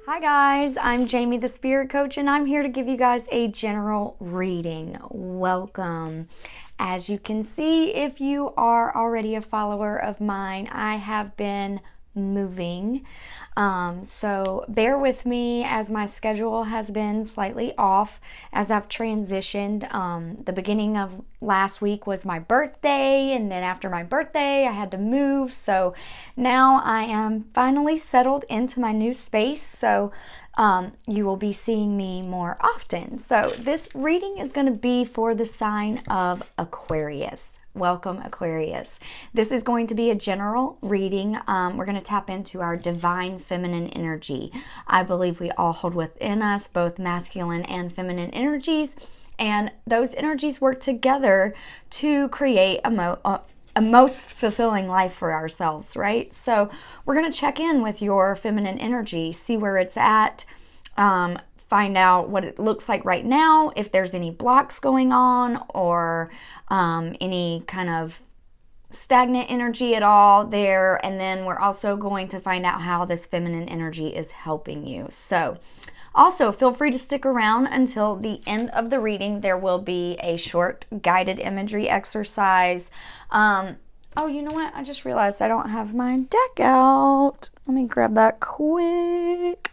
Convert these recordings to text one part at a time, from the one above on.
Hi guys, I'm Jamey the Spirit Coach and I'm here to give you guys a general reading. Welcome. As you can see, if you are already a follower of mine, I have been moving. So bear with me as my schedule has been slightly off as I've transitioned. The beginning of last week was my birthday, and then after my birthday I had to move. So now I am finally settled into my new space. So you will be seeing me more often. So this reading is going to be for the sign of Aquarius. Welcome, Aquarius. This is going to be a general reading. We're going to tap into our divine feminine energy. I believe we all hold within us both masculine and feminine energies, and those energies work together to create a most fulfilling life for ourselves, right? So we're going to check in with your feminine energy, see where it's at, find out what it looks like right now, if there's any blocks going on or any kind of stagnant energy at all there. And then we're also going to find out how this feminine energy is helping you. So also feel free to stick around until the end of the reading. There will be a short guided imagery exercise. Oh, you know what? I just realized I don't have my deck out. Let me grab that quick.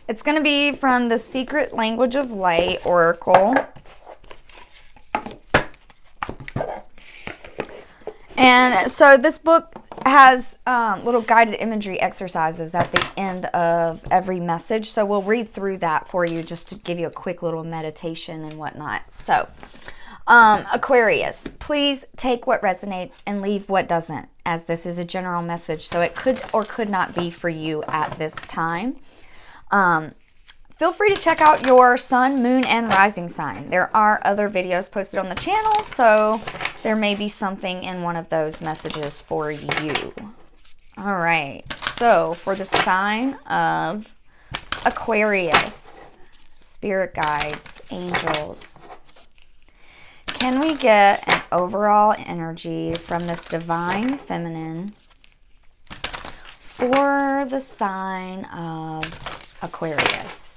It's going to be from the Secret Language of Light Oracle. And so this book has little guided imagery exercises at the end of every message. So we'll read through that for you just to give you a quick little meditation and whatnot. So Aquarius, please take what resonates and leave what doesn't, as this is a general message. So it could or could not be for you at this time. Feel free to check out your sun, moon, and rising sign. There are other videos posted on the channel, so there may be something in one of those messages for you. All right, so for the sign of Aquarius, spirit guides, angels, can we get an overall energy from this divine feminine for the sign of Aquarius?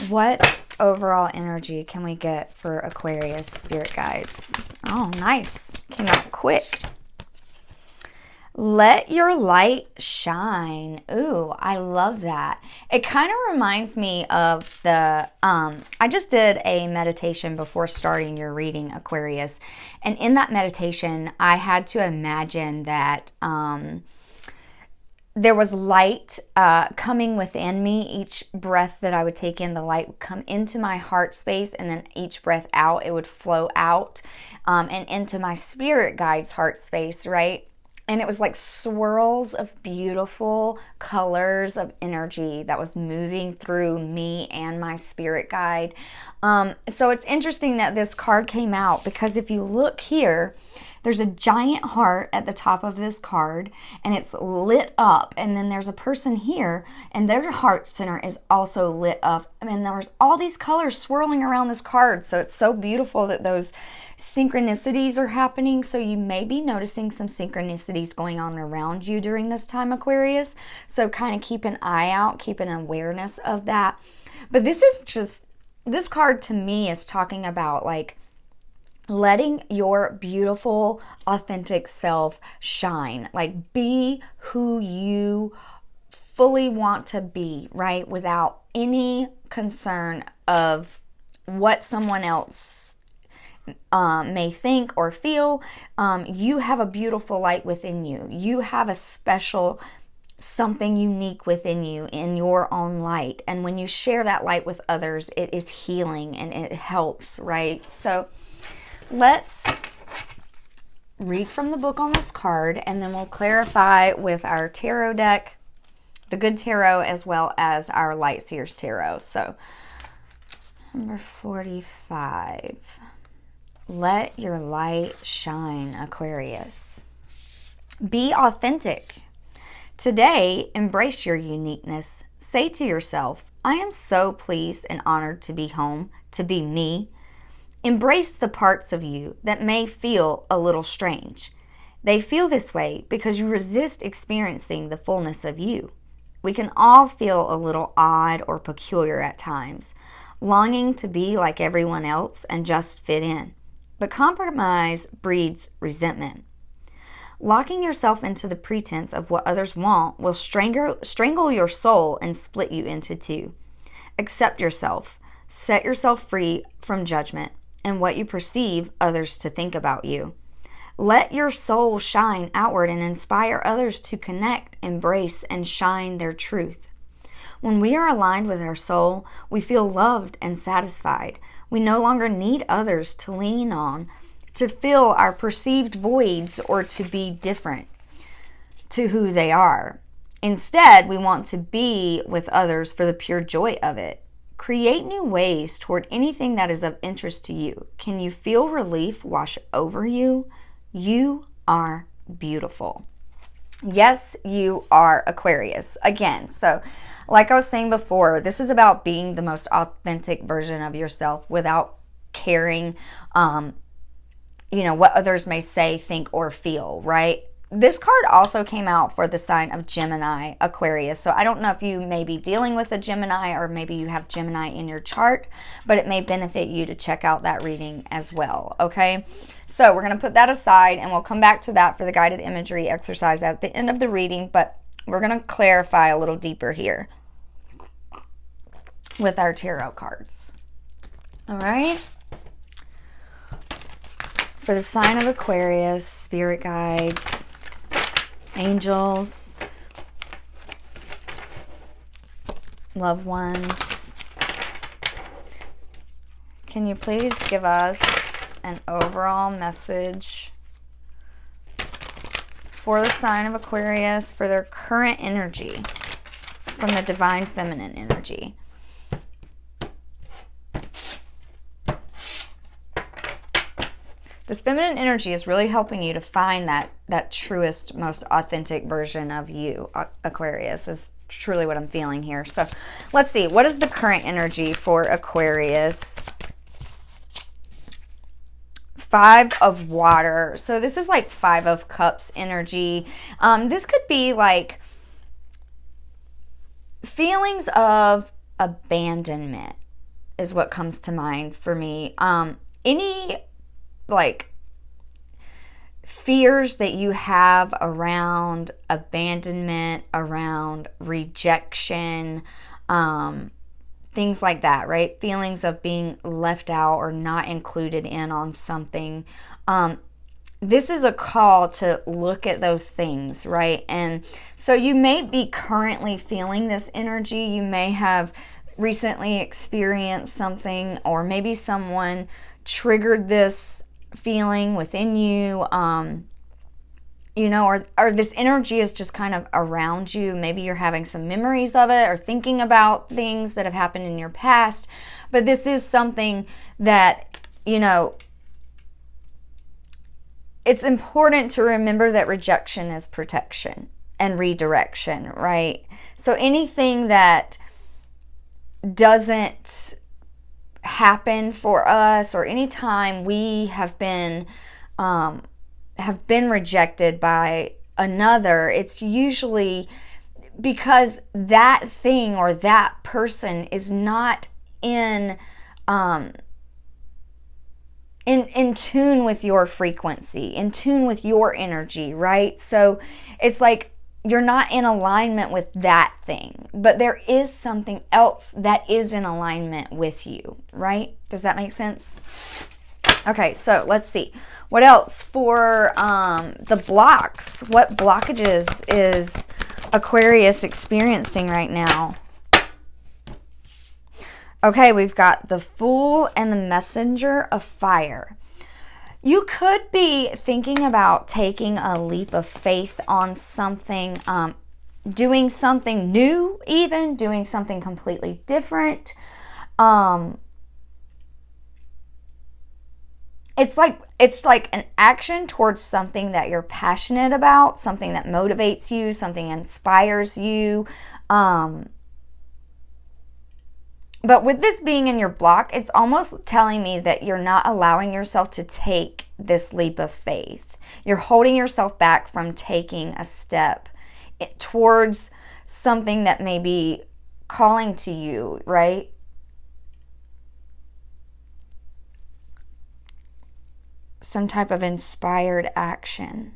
What overall energy can we get for Aquarius spirit guides? Oh, nice. Came out quick. Let your light shine. Ooh, I love that. It kind of reminds me of the, I just did a meditation before starting your reading, Aquarius. And in that meditation, I had to imagine that, there was light coming within me. Each breath that I would take in, the light would come into my heart space, and then each breath out, it would flow out and into my spirit guide's heart space, right? And it was like swirls of beautiful colors of energy that was moving through me and my spirit guide. So it's interesting that this card came out, because if you look here, there's a giant heart at the top of this card, and it's lit up. And then there's a person here, and their heart center is also lit up. I mean, there's all these colors swirling around this card. So it's so beautiful that those synchronicities are happening. So you may be noticing some synchronicities going on around you during this time, Aquarius. So kind of keep an eye out, keep an awareness of that. But this card to me is talking about like letting your beautiful, authentic self shine. Like, be who you fully want to be, right? Without any concern of what someone else may think or feel. You have a beautiful light within you. You have a special something unique within you in your own light. And when you share that light with others, it is healing and it helps, right? So let's read from the book on this card, and then we'll clarify with our tarot deck, the Good Tarot, as well as our Light Seers Tarot. So, number 45. Let your light shine, Aquarius. Be authentic. Today, embrace your uniqueness. Say to yourself, I am so pleased and honored to be home, to be me. Embrace the parts of you that may feel a little strange. They feel this way because you resist experiencing the fullness of you. We can all feel a little odd or peculiar at times, longing to be like everyone else and just fit in. But compromise breeds resentment. Locking yourself into the pretense of what others want will strangle your soul and split you into two. Accept yourself. Set yourself free from judgment and what you perceive others to think about you. Let your soul shine outward and inspire others to connect, embrace, and shine their truth. When we are aligned with our soul, we feel loved and satisfied. We no longer need others to lean on, to fill our perceived voids, or to be different to who they are. Instead, we want to be with others for the pure joy of it. Create new ways toward anything that is of interest to you. Can you feel relief wash over you? You are beautiful. Yes, you are, Aquarius. Again, so like I was saying before, this is about being the most authentic version of yourself without caring, what others may say, think, or feel, right? This card also came out for the sign of Gemini, Aquarius. So I don't know if you may be dealing with a Gemini or maybe you have Gemini in your chart, but it may benefit you to check out that reading as well, okay? So we're going to put that aside and we'll come back to that for the guided imagery exercise at the end of the reading, but we're going to clarify a little deeper here with our tarot cards. All right? For the sign of Aquarius, spirit guides, angels, loved ones, can you please give us an overall message for the sign of Aquarius for their current energy from the divine feminine energy? This feminine energy is really helping you to find that truest, most authentic version of you, Aquarius, is truly what I'm feeling here. So let's see. What is the current energy for Aquarius? 5 of water. So this is like 5 of cups energy. This could be like feelings of abandonment is what comes to mind for me. Any like fears that you have around abandonment, around rejection, things like that, right? Feelings of being left out or not included in on something. This is a call to look at those things, right? And so you may be currently feeling this energy. You may have recently experienced something, or maybe someone triggered this feeling within you, or this energy is just kind of around you. Maybe you're having some memories of it or thinking about things that have happened in your past. But this is something that, it's important to remember that rejection is protection and redirection, right? So anything that doesn't happen for us, or anytime we have been rejected by another, it's usually because that thing or that person is not in tune with your frequency, in tune with your energy, right? So it's like you're not in alignment with that thing, but there is something else that is in alignment with you, right? Does that make sense? Okay, so let's see. What else for the blocks? What blockages is Aquarius experiencing right now? Okay, we've got the Fool and the Messenger of Fire. You could be thinking about taking a leap of faith on something, doing something new, even doing something completely different. It's like an action towards something that you're passionate about, something that motivates you, something inspires you. But with this being in your block, it's almost telling me that you're not allowing yourself to take this leap of faith. You're holding yourself back from taking a step towards something that may be calling to you, right? Some type of inspired action.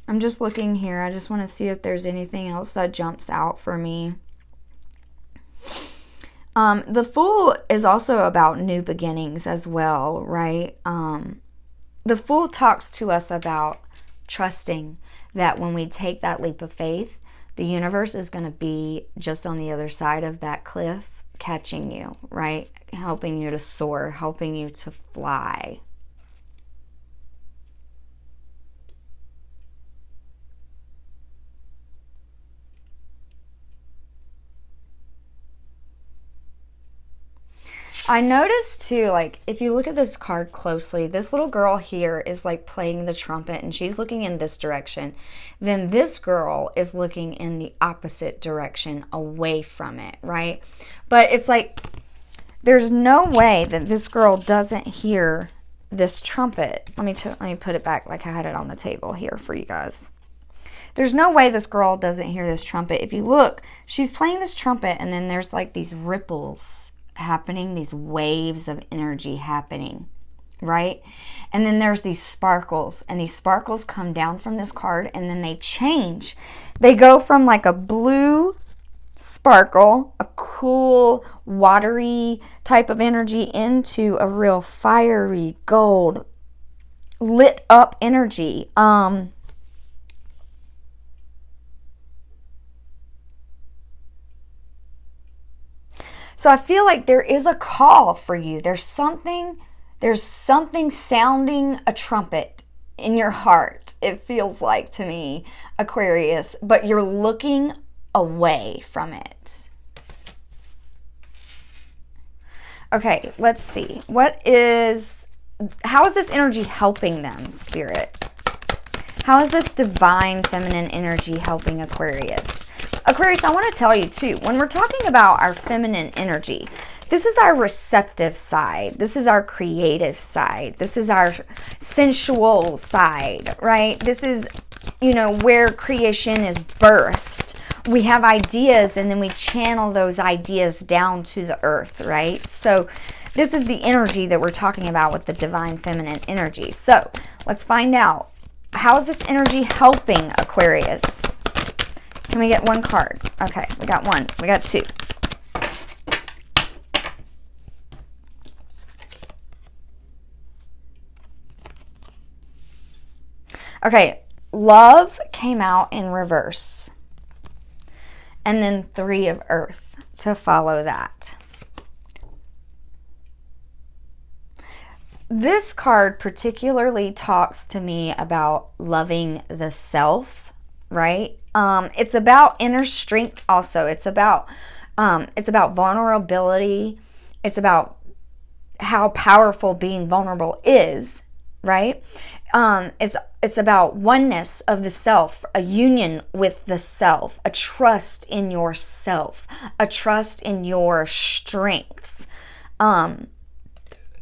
I'm just looking here. I just want to see if there's anything else that jumps out for me. The Fool is also about new beginnings as well, right? The Fool talks to us about trusting that when we take that leap of faith, the universe is going to be just on the other side of that cliff, catching you, right? Helping you to soar, helping you to fly. I noticed too, like, if you look at this card closely, this little girl here is like playing the trumpet and she's looking in this direction. Then this girl is looking in the opposite direction away from it, right? But it's like, there's no way that this girl doesn't hear this trumpet. Let me put it back like I had it on the table here for you guys. There's no way this girl doesn't hear this trumpet. If you look, she's playing this trumpet and then there's like these ripples happening, these waves of energy happening, right? And then there's these sparkles, and these sparkles come down from this card and then they change. They go from like a blue sparkle, a cool, watery type of energy, into a real fiery, gold, lit up energy. So I feel like there is a call for you. There's something sounding a trumpet in your heart. It feels like to me, Aquarius, but you're looking away from it. Okay, let's see. How is this energy helping them, Spirit? How is this divine feminine energy helping Aquarius? Aquarius, I want to tell you too, when we're talking about our feminine energy, this is our receptive side. This is our creative side. This is our sensual side, right? This is, where creation is birthed. We have ideas and then we channel those ideas down to the earth, right? So this is the energy that we're talking about with the divine feminine energy. So let's find out. How is this energy helping Aquarius? Can we get one card? Okay, we got one. We got two. Okay, Love came out in reverse. And then Three of Earth to follow that. This card particularly talks to me about loving the self, right? It's about inner strength also. It's about vulnerability. It's about how powerful being vulnerable is, right? It's about oneness of the self, a union with the self, a trust in yourself, a trust in your strengths.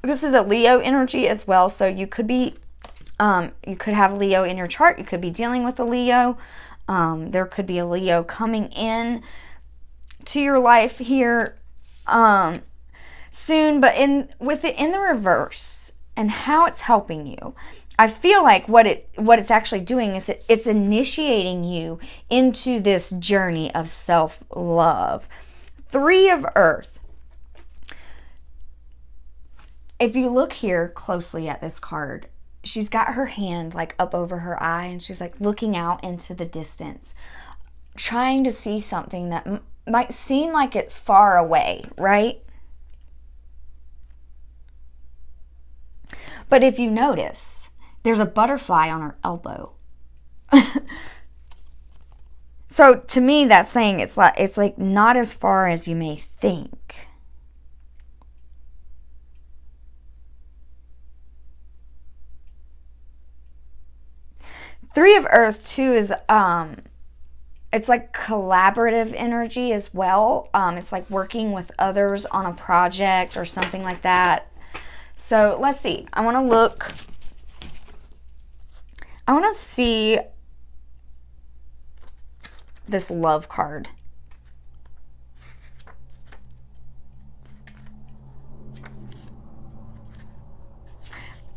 This is a Leo energy as well, so you could have Leo in your chart. You could be dealing with a Leo. There could be a Leo coming in to your life here soon, but with it in the reverse and how it's helping you, I feel like what it's actually doing is it's initiating you into this journey of self-love. Three of Earth. If you look here closely at this card, she's got her hand like up over her eye and she's like looking out into the distance, trying to see something that might seem like it's far away, right? But if you notice, there's a butterfly on her elbow. So to me, that's saying it's like not as far as you may think. Three of Earth too is it's like collaborative energy as well. It's like working with others on a project or something like that. So let's see. I want to see this love card.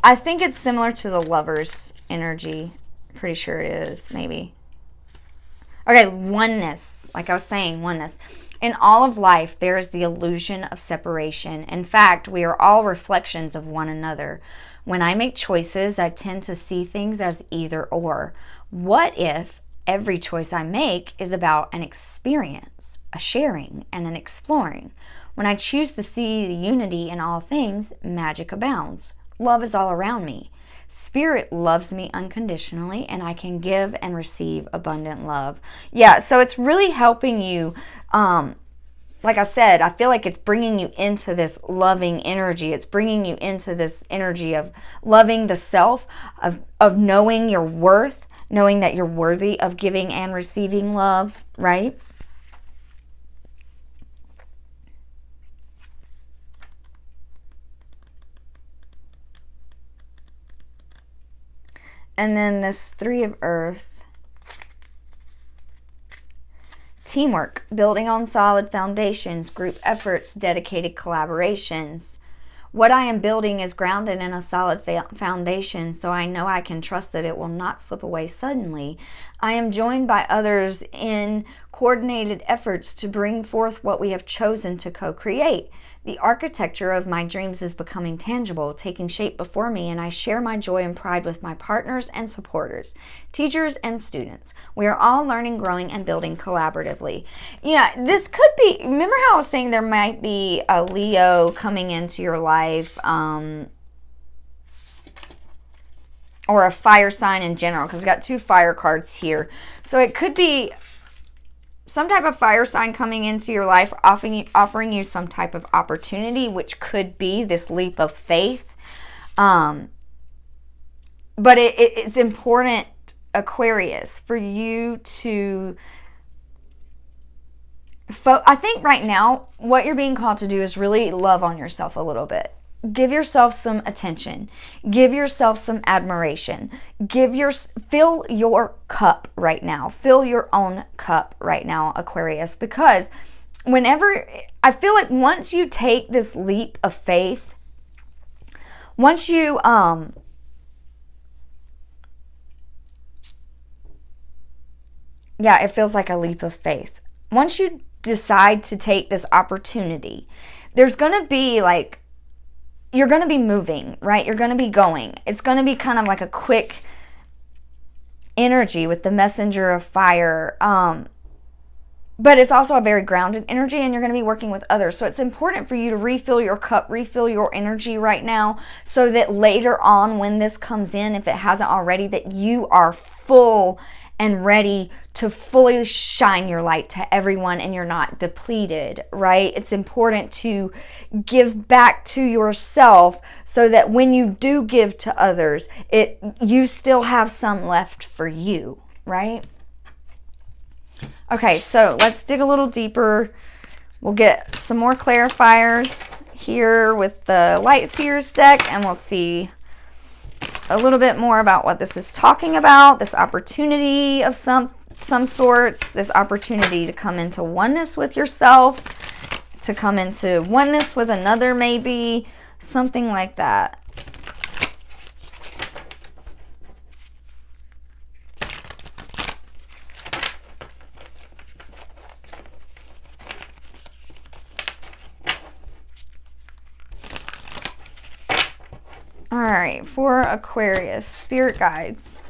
I think it's similar to the Lover's energy. Pretty sure it is, maybe. Okay, oneness. Like I was saying, oneness. In all of life, there is the illusion of separation. In fact, we are all reflections of one another. When I make choices, I tend to see things as either or. What if every choice I make is about an experience, a sharing, and an exploring? When I choose to see the unity in all things, magic abounds. Love is all around me. Spirit loves me unconditionally, and I can give and receive abundant love. Yeah, so it's really helping you. Like I said, I feel like it's bringing you into this loving energy. It's bringing you into this energy of loving the self, of knowing your worth, knowing that you're worthy of giving and receiving love, right? And then this Three of Earth. Teamwork, building on solid foundations, group efforts, dedicated collaborations. What I am building is grounded in a solid foundation, so I know I can trust that it will not slip away suddenly. I am joined by others in coordinated efforts to bring forth what we have chosen to co-create. The architecture of my dreams is becoming tangible, taking shape before me, and I share my joy and pride with my partners and supporters, teachers and students. We are all learning, growing, and building collaboratively. Yeah, this could be, remember how I was saying there might be a Leo coming into your life, or a fire sign in general, because we got two fire cards here. So it could be some type of fire sign coming into your life, offering you some type of opportunity, which could be this leap of faith. But it's important, Aquarius, for you to... I think right now, what you're being called to do is really love on yourself a little bit. Give yourself some attention. Give yourself some admiration. Fill your cup right now. Fill your own cup right now, Aquarius, because I feel like once you take this leap of faith, once you it feels like a leap of faith. Once you decide to take this opportunity, there's going to be like, you're going to be moving, right? You're going to be going. It's going to be kind of like a quick energy with the messenger of fire. But it's also a very grounded energy, and you're going to be working with others. So it's important for you to refill your cup, refill your energy right now, so that later on when this comes in, if it hasn't already, that you are full and ready to fully shine your light to everyone and you're not depleted, right? It's important to give back to yourself so that when you do give to others, you still have some left for you, right? Okay, so let's dig a little deeper. We'll get some more clarifiers here with the Light Seers deck, and we'll see a little bit more about what this is talking about, this opportunity of some sorts, this opportunity to come into oneness with yourself, to come into oneness with another, maybe, something like that. All right, for Aquarius, spirit guides.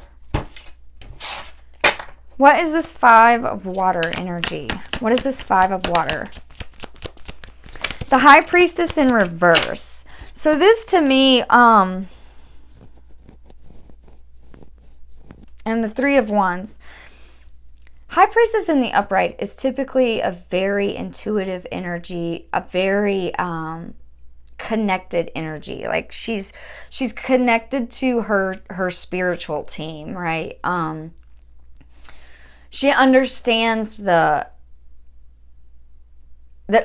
What is this Five of Water energy? What is this Five of Water? The High Priestess in reverse. So this to me, and the Three of Wands. High Priestess in the upright is typically a very intuitive energy, a very connected energy. Like she's connected to her spiritual team, right? She understands that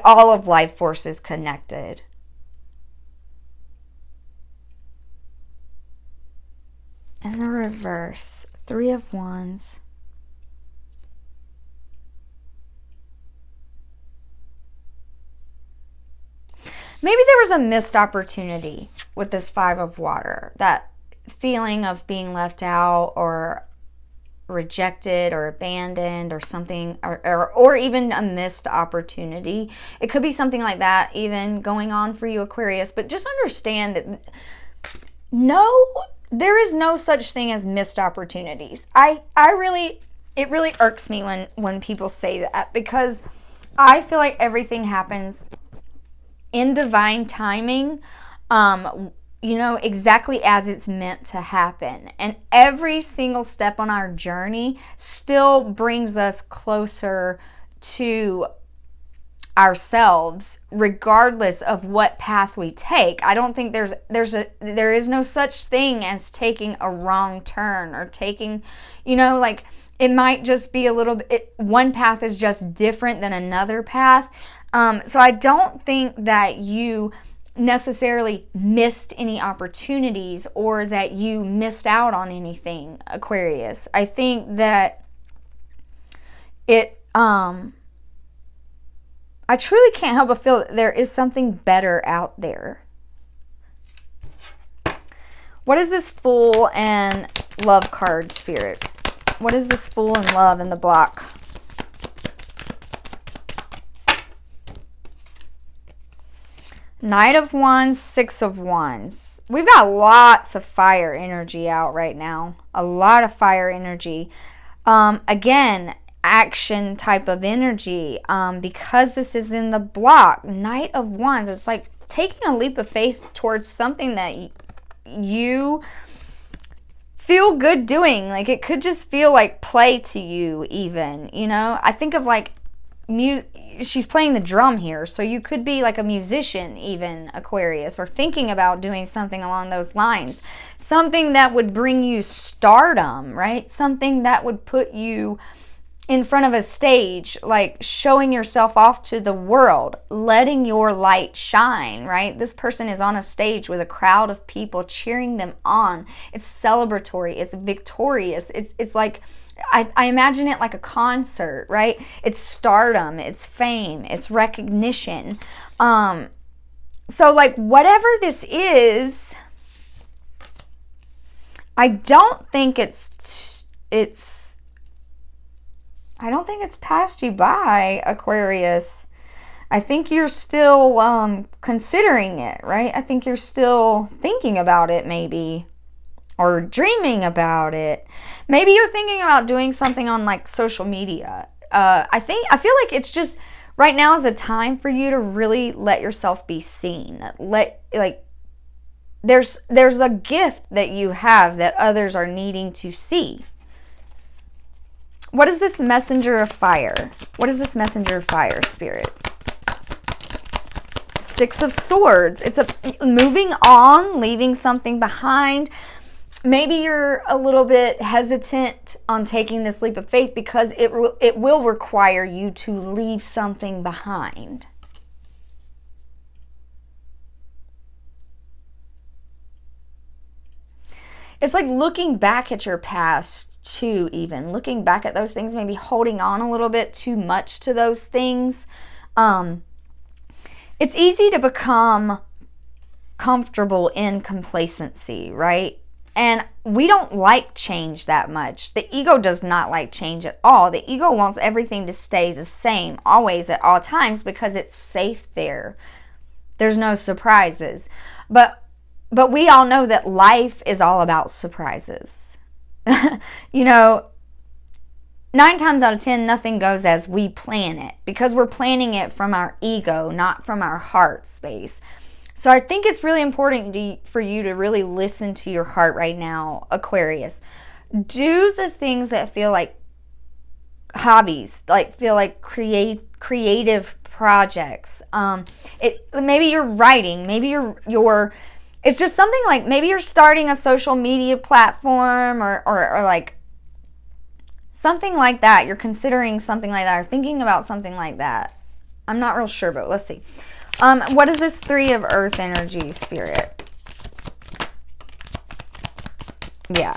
all of life force is connected. And the reverse, 3 of Wands. Maybe there was a missed opportunity with this 5 of Water. That feeling of being left out or rejected or abandoned or something, or even a missed opportunity. It could be something like that even going on for you, Aquarius. But just understand that there is no such thing as missed opportunities. It really irks me when people say that, because I feel like everything happens in divine timing, exactly as it's meant to happen. And every single step on our journey still brings us closer to ourselves, regardless of what path we take. I don't think there is no such thing as taking a wrong turn or taking, it might just be a little bit, one path is just different than another path. So I don't think that you necessarily missed any opportunities or that you missed out on anything, Aquarius. I think that I truly can't help but feel that there is something better out there. What is this Fool and Love card, Spirit? What is this Fool and Love in the block? Knight of Wands, 6 of Wands. We've got lots of fire energy out right now. A lot of fire energy. Again, action type of energy. Because this is in the block, Knight of Wands. It's like taking a leap of faith towards something that you feel good doing. Like it could just feel like play to you even, I think of like she's playing the drum here, so you could be like a musician even, Aquarius, or thinking about doing something along those lines. Something that would bring you stardom, right? Something that would put you in front of a stage, like showing yourself off to the world, letting your light shine, right? This person is on a stage with a crowd of people cheering them on. It's celebratory, it's victorious, it's like, I imagine it like a concert, right? It's stardom, it's fame, it's recognition. So like whatever this is, I don't think it's passed you by, Aquarius. I think you're still considering it, right? I think you're still thinking about it, maybe, or dreaming about it. Maybe you're thinking about doing something on like social media. I feel like it's just right now is a time for you to really let yourself be seen. There's a gift that you have that others are needing to see. What is this Messenger of Fire? What is this Messenger of Fire, Spirit? 6 of Swords. It's a moving on, leaving something behind. Maybe you're a little bit hesitant on taking this leap of faith because it will require you to leave something behind. It's like looking back at your past too, even. Looking back at those things, maybe holding on a little bit too much to those things. It's easy to become comfortable in complacency, right? And we don't like change that much. The ego does not like change at all. The ego wants everything to stay the same, always, at all times, because it's safe there. There's no surprises. But we all know that life is all about surprises. 9 times out of 10, nothing goes as we plan it, because we're planning it from our ego, not from our heart space. So I think it's really important for you to really listen to your heart right now, Aquarius. Do the things that feel like hobbies, like feel like creative projects. Maybe you're writing, maybe you're it's just something like maybe you're starting a social media platform or like something like that. You're considering something like that or thinking about something like that. I'm not real sure, but let's see. What is this Three of Earth energy, Spirit? Yeah.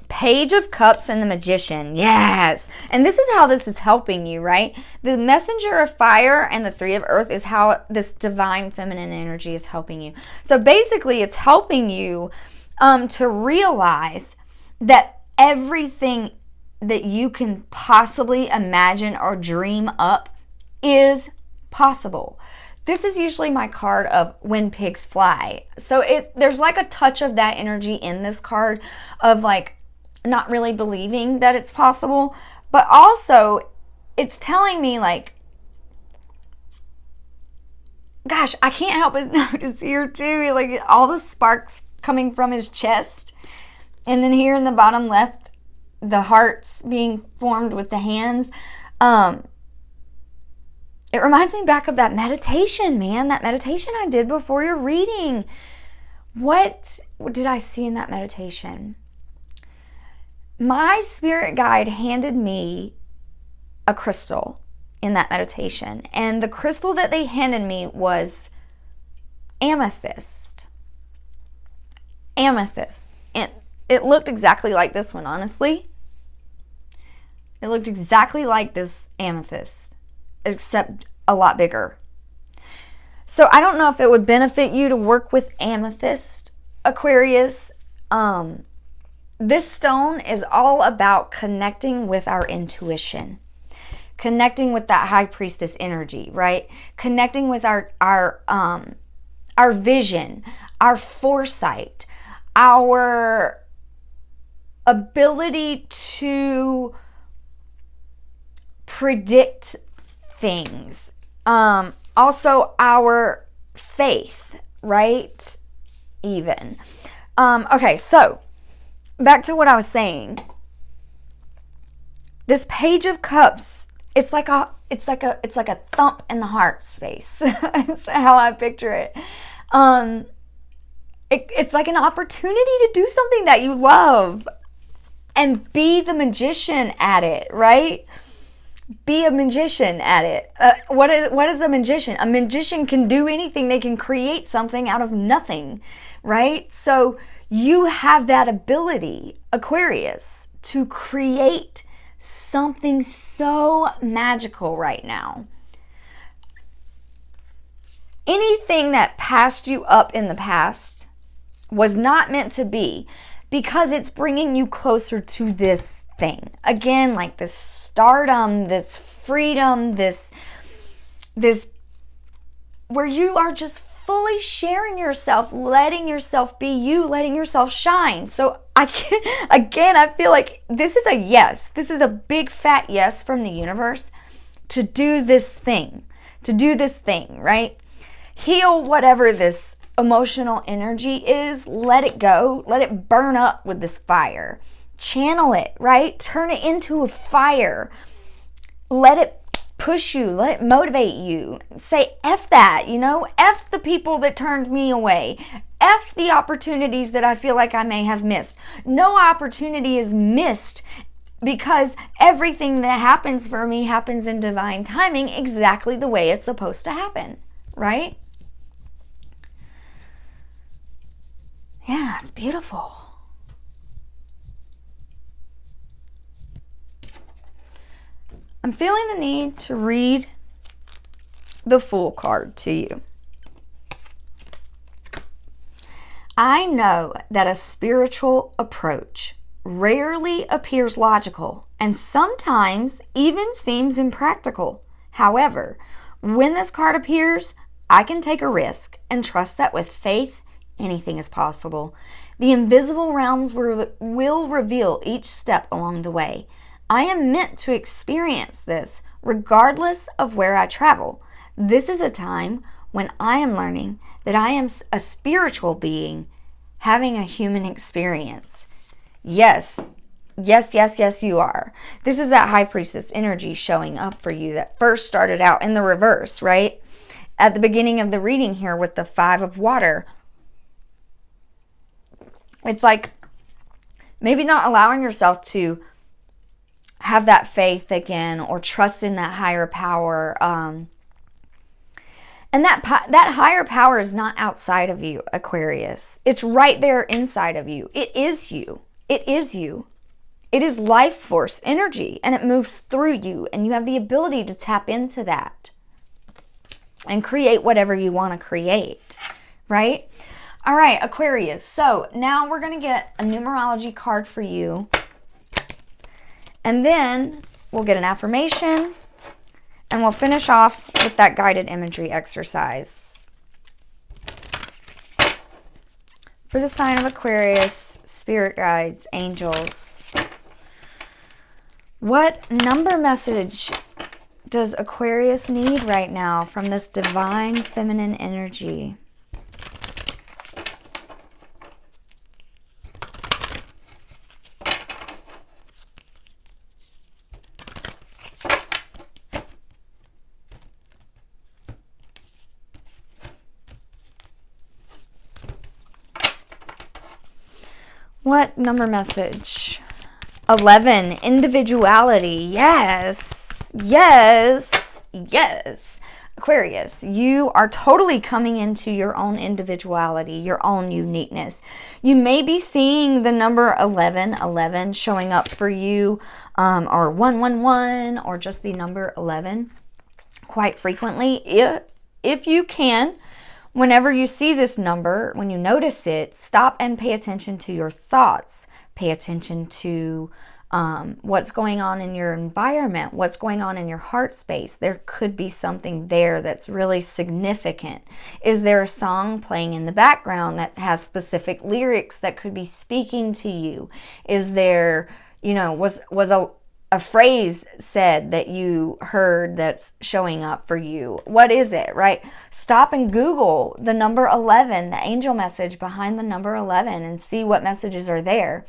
Page of Cups and the Magician. Yes. And this is how this is helping you, right? The Messenger of Fire and the Three of Earth is how this divine feminine energy is helping you. So basically, it's helping you to realize that everything that you can possibly imagine or dream up is possible. This is usually my card of When Pigs Fly. So there's like a touch of that energy in this card of like not really believing that it's possible, but also it's telling me like, gosh, I can't help but notice here too, like all the sparks coming from his chest. And then here in the bottom left, the hearts being formed with the hands. It reminds me back of that meditation, man. That meditation I did before your reading. What did I see in that meditation? My spirit guide handed me a crystal in that meditation. And the crystal that they handed me was amethyst. Amethyst. And it looked exactly like this one, honestly. It looked exactly like this amethyst, except a lot bigger. So I don't know if it would benefit you to work with amethyst, Aquarius. This stone is all about connecting with our intuition, connecting with that high priestess energy, right? Connecting with our vision, our foresight, our ability to predict things. Also our faith, right? Even. Okay, so back to what I was saying. This Page of Cups, it's like a thump in the heart space. That's how I picture it. It's like an opportunity to do something that you love and be the magician at it, right? Be a magician at it. What is a magician? A magician can do anything. They can create something out of nothing, right? So you have that ability, Aquarius, to create something so magical right now. Anything that passed you up in the past was not meant to be, because it's bringing you closer to this thing. Again, like this stardom, this freedom, this where you are just fully sharing yourself, letting yourself be you, letting yourself shine. So I feel like this is a yes. This is a big fat yes from the universe to do this thing, right? Heal whatever this emotional energy is. Let it go. Let it burn up with this fire. Channel it, right? Turn it into a fire. Let it push you. Let it motivate you. Say F that, F the people that turned me away. F the opportunities that I feel like I may have missed. No opportunity is missed, because everything that happens for me happens in divine timing, exactly the way it's supposed to happen, right? Yeah, it's beautiful. I'm feeling the need to read the Fool card to you. I know that a spiritual approach rarely appears logical and sometimes even seems impractical. However, when this card appears, I can take a risk and trust that with faith, anything is possible. The invisible realms will reveal each step along the way. I am meant to experience this regardless of where I travel. This is a time when I am learning that I am a spiritual being having a human experience. Yes, Yes, yes, yes, you are. This is that high priestess energy showing up for you that first started out in the reverse, right? At the beginning of the reading here with the 5 of water. It's like maybe not allowing yourself to have that faith again or trust in that higher power. And that higher power is not outside of you, Aquarius. It's right there inside of you. It is you. It is you. It is life force energy, and it moves through you, and you have the ability to tap into that and create whatever you want to create, right? All right, Aquarius. So now we're going to get a numerology card for you. And then we'll get an affirmation. And we'll finish off with that guided imagery exercise. For the sign of Aquarius, spirit guides, angels. What number message does Aquarius need right now from this divine feminine energy? What number message? 11, individuality. Yes, yes, yes. Aquarius, you are totally coming into your own individuality, your own uniqueness. You may be seeing the number 11 showing up for you, or 111, or just the number 11 quite frequently. If you can, whenever you see this number, when you notice it, stop and pay attention to your thoughts. Pay attention to what's going on in your environment, what's going on in your heart space. There could be something there that's really significant. Is there a song playing in the background that has specific lyrics that could be speaking to you? Is there, was a phrase said that you heard that's showing up for you? What is it, right? Stop and Google the number 11, the angel message behind the number 11, and see what messages are there.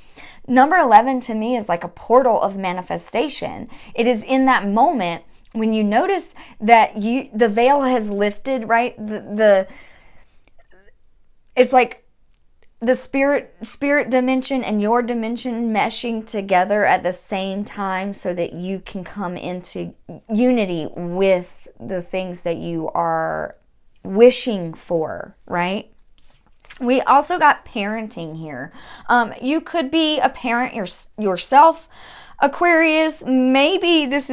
Number 11 to me is like a portal of manifestation. It is in that moment when you notice that the veil has lifted, right? It's like the spirit dimension and your dimension meshing together at the same time so that you can come into unity with the things that you are wishing for, right? We also got parenting here. You could be a parent yourself, Aquarius. Maybe this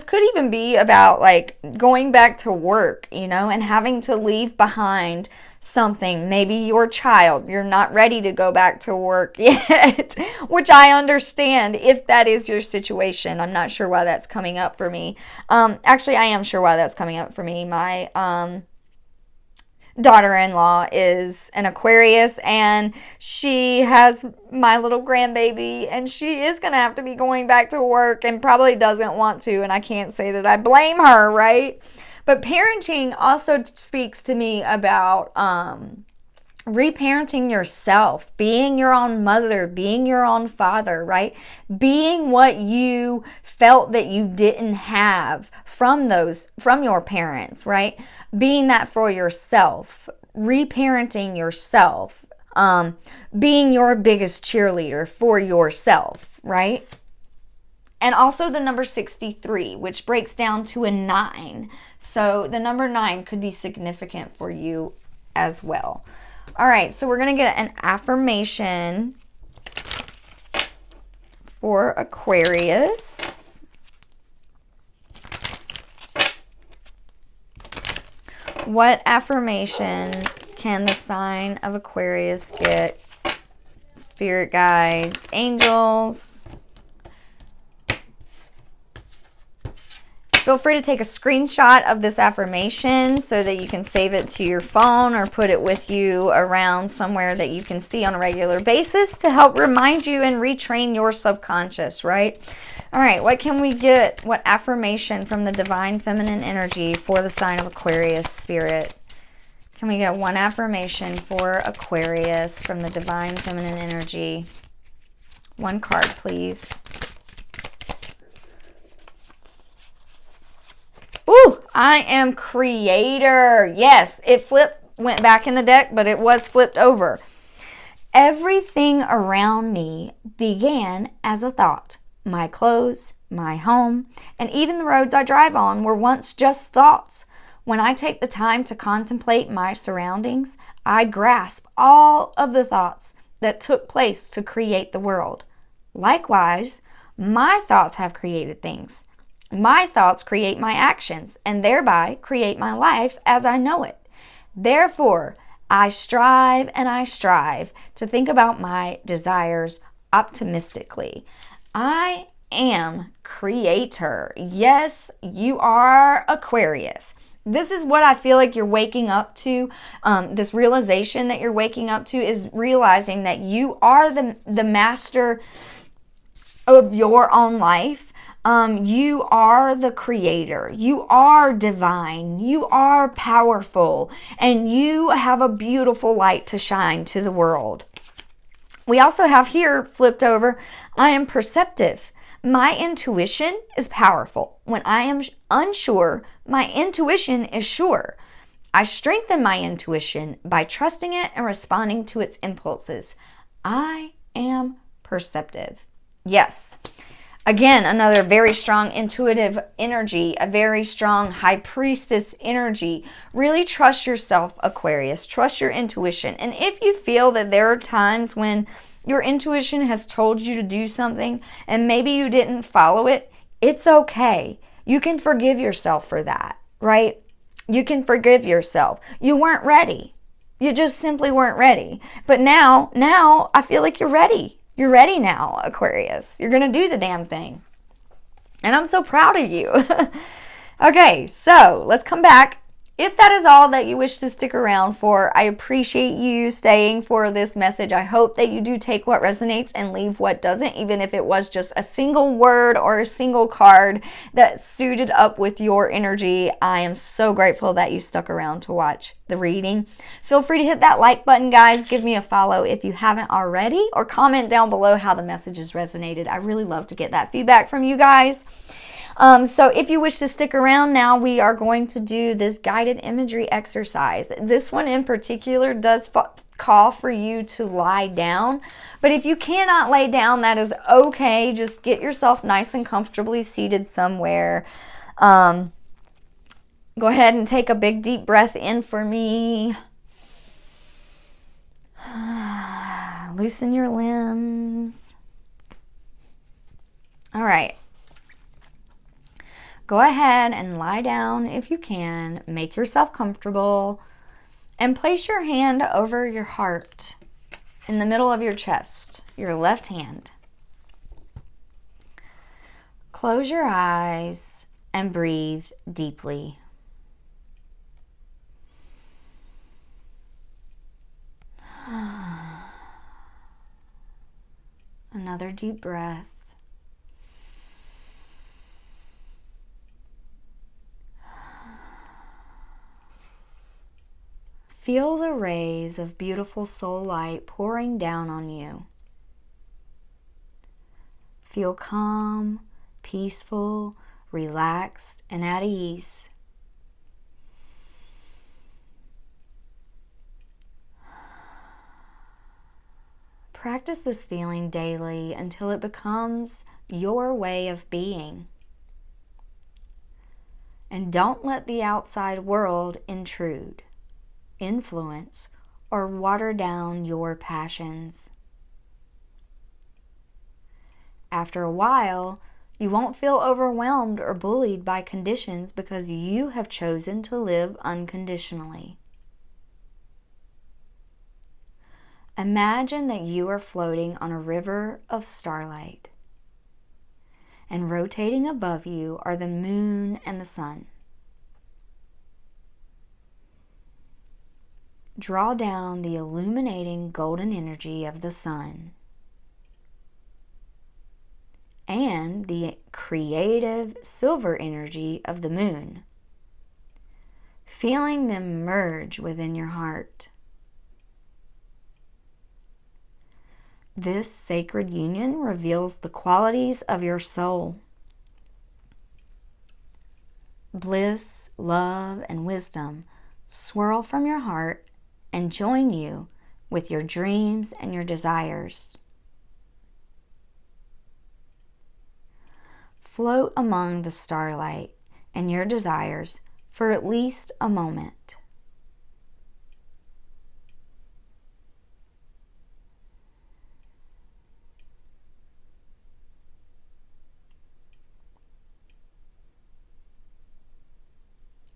could even be about like going back to work, and having to leave behind something. Maybe your child, you're not ready to go back to work yet, which I understand if that is your situation. I'm not sure why that's coming up for me. Actually, I am sure why that's coming up for me. My daughter-in-law is an Aquarius, and she has my little grandbaby, and she is going to have to be going back to work and probably doesn't want to, and I can't say that I blame her, right? But parenting also speaks to me about reparenting yourself, being your own mother, being your own father, right? Being what you felt that you didn't have from your parents, right? Being that for yourself, reparenting yourself, being your biggest cheerleader for yourself, right? And also the number 63, which breaks down to a 9. So the number 9 could be significant for you as well. All right, so we're going to get an affirmation for Aquarius. What affirmation can the sign of Aquarius get? Spirit guides, angels. Feel free to take a screenshot of this affirmation so that you can save it to your phone or put it with you around somewhere that you can see on a regular basis to help remind you and retrain your subconscious, right? All right, what can we get? What affirmation from the divine feminine energy for the sign of Aquarius, spirit? Can we get one affirmation for Aquarius from the divine feminine energy? One card, please. I am creator. Yes, it went back in the deck, but it was flipped over. Everything around me began as a thought. My clothes, my home, and even the roads I drive on were once just thoughts. When I take the time to contemplate my surroundings, I grasp all of the thoughts that took place to create the world. Likewise, my thoughts have created things. My thoughts create my actions and thereby create my life as I know it. Therefore, I strive to think about my desires optimistically. I am creator. Yes, you are Aquarius. This is what I feel like you're waking up to. This realization that you're waking up to is realizing that you are the master of your own life. You are the creator. You are divine. You are powerful. And you have a beautiful light to shine to the world. We also have here flipped over, I am perceptive. My intuition is powerful. When I am unsure, my intuition is sure. I strengthen my intuition by trusting it and responding to its impulses. I am perceptive. Yes. Again, another very strong intuitive energy, a very strong high priestess energy. Really trust yourself, Aquarius. Trust your intuition. And if you feel that there are times when your intuition has told you to do something and maybe you didn't follow it, it's okay. You can forgive yourself for that, right? You can forgive yourself. You weren't ready. You just simply weren't ready. But now I feel like you're ready. You're ready now, Aquarius. You're going to do the damn thing. And I'm so proud of you. Okay, so let's come back. If that is all that you wish to stick around for, I appreciate you staying for this message. I hope that you do take what resonates and leave what doesn't, even if it was just a single word or a single card that suited up with your energy. I am so grateful that you stuck around to watch the reading. Feel free to hit that like button, guys. Give me a follow if you haven't already, or comment down below how the messages resonated. I really love to get that feedback from you guys. So if you wish to stick around now, we are going to do this guided imagery exercise. This one in particular does call for you to lie down. But if you cannot lay down, that is okay. Just get yourself nice and comfortably seated somewhere. Go ahead and take a big deep breath in for me. Loosen your limbs. All right. Go ahead and lie down if you can. Make yourself comfortable. And place your hand over your heart in the middle of your chest, your left hand. Close your eyes and breathe deeply. Another deep breath. Feel the rays of beautiful soul light pouring down on you. Feel calm, peaceful, relaxed, and at ease. Practice this feeling daily until it becomes your way of being. And don't let the outside world intrude, influence, or water down your passions. After a while, you won't feel overwhelmed or bullied by conditions because you have chosen to live unconditionally. Imagine that you are floating on a river of starlight, and rotating above you are the moon and the sun. Draw down the illuminating golden energy of the sun and the creative silver energy of the moon, feeling them merge within your heart. This sacred union reveals the qualities of your soul. bliss, love, and wisdom swirl from your heart and join you with your dreams and your desires. Float among the starlight and your desires for at least a moment.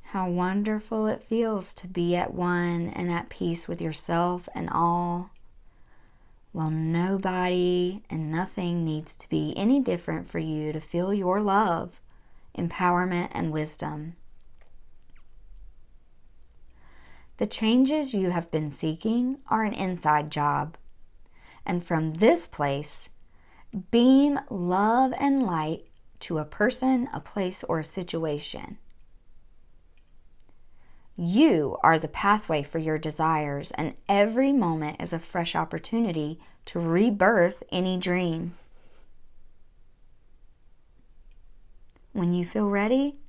How wonderful it feels to be at one and at peace with yourself and all. Well, nobody and nothing needs to be any different for you to feel your love, empowerment, and wisdom. The changes you have been seeking are an inside job. And from this place, beam love and light to a person, a place, or a situation. You are the pathway for your desires, and every moment is a fresh opportunity to rebirth any dream. When you feel ready,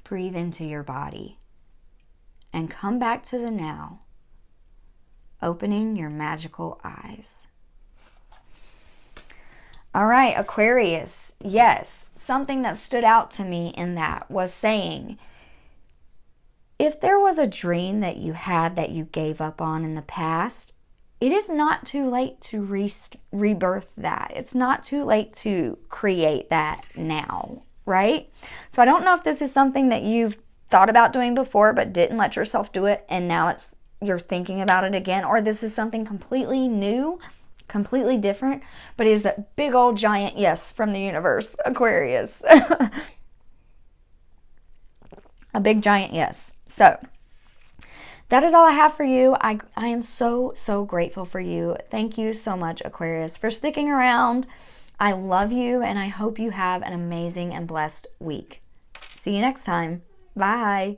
breathe into your body and come back to the now, opening your magical eyes. All right, Aquarius. Yes, something that stood out to me in that was saying, if there was a dream that you had that you gave up on in the past, it is not too late to rebirth that. It's not too late to create that now, right? So I don't know if this is something that you've thought about doing before but didn't let yourself do it, and now you're thinking about it again, or this is something completely new, completely different, but it is a big old giant yes from the universe, Aquarius. A big giant yes. So that is all I have for you. I am so grateful for you. Thank you so much, Aquarius, for sticking around. I love you, and I hope you have an amazing and blessed week. See you next time. Bye.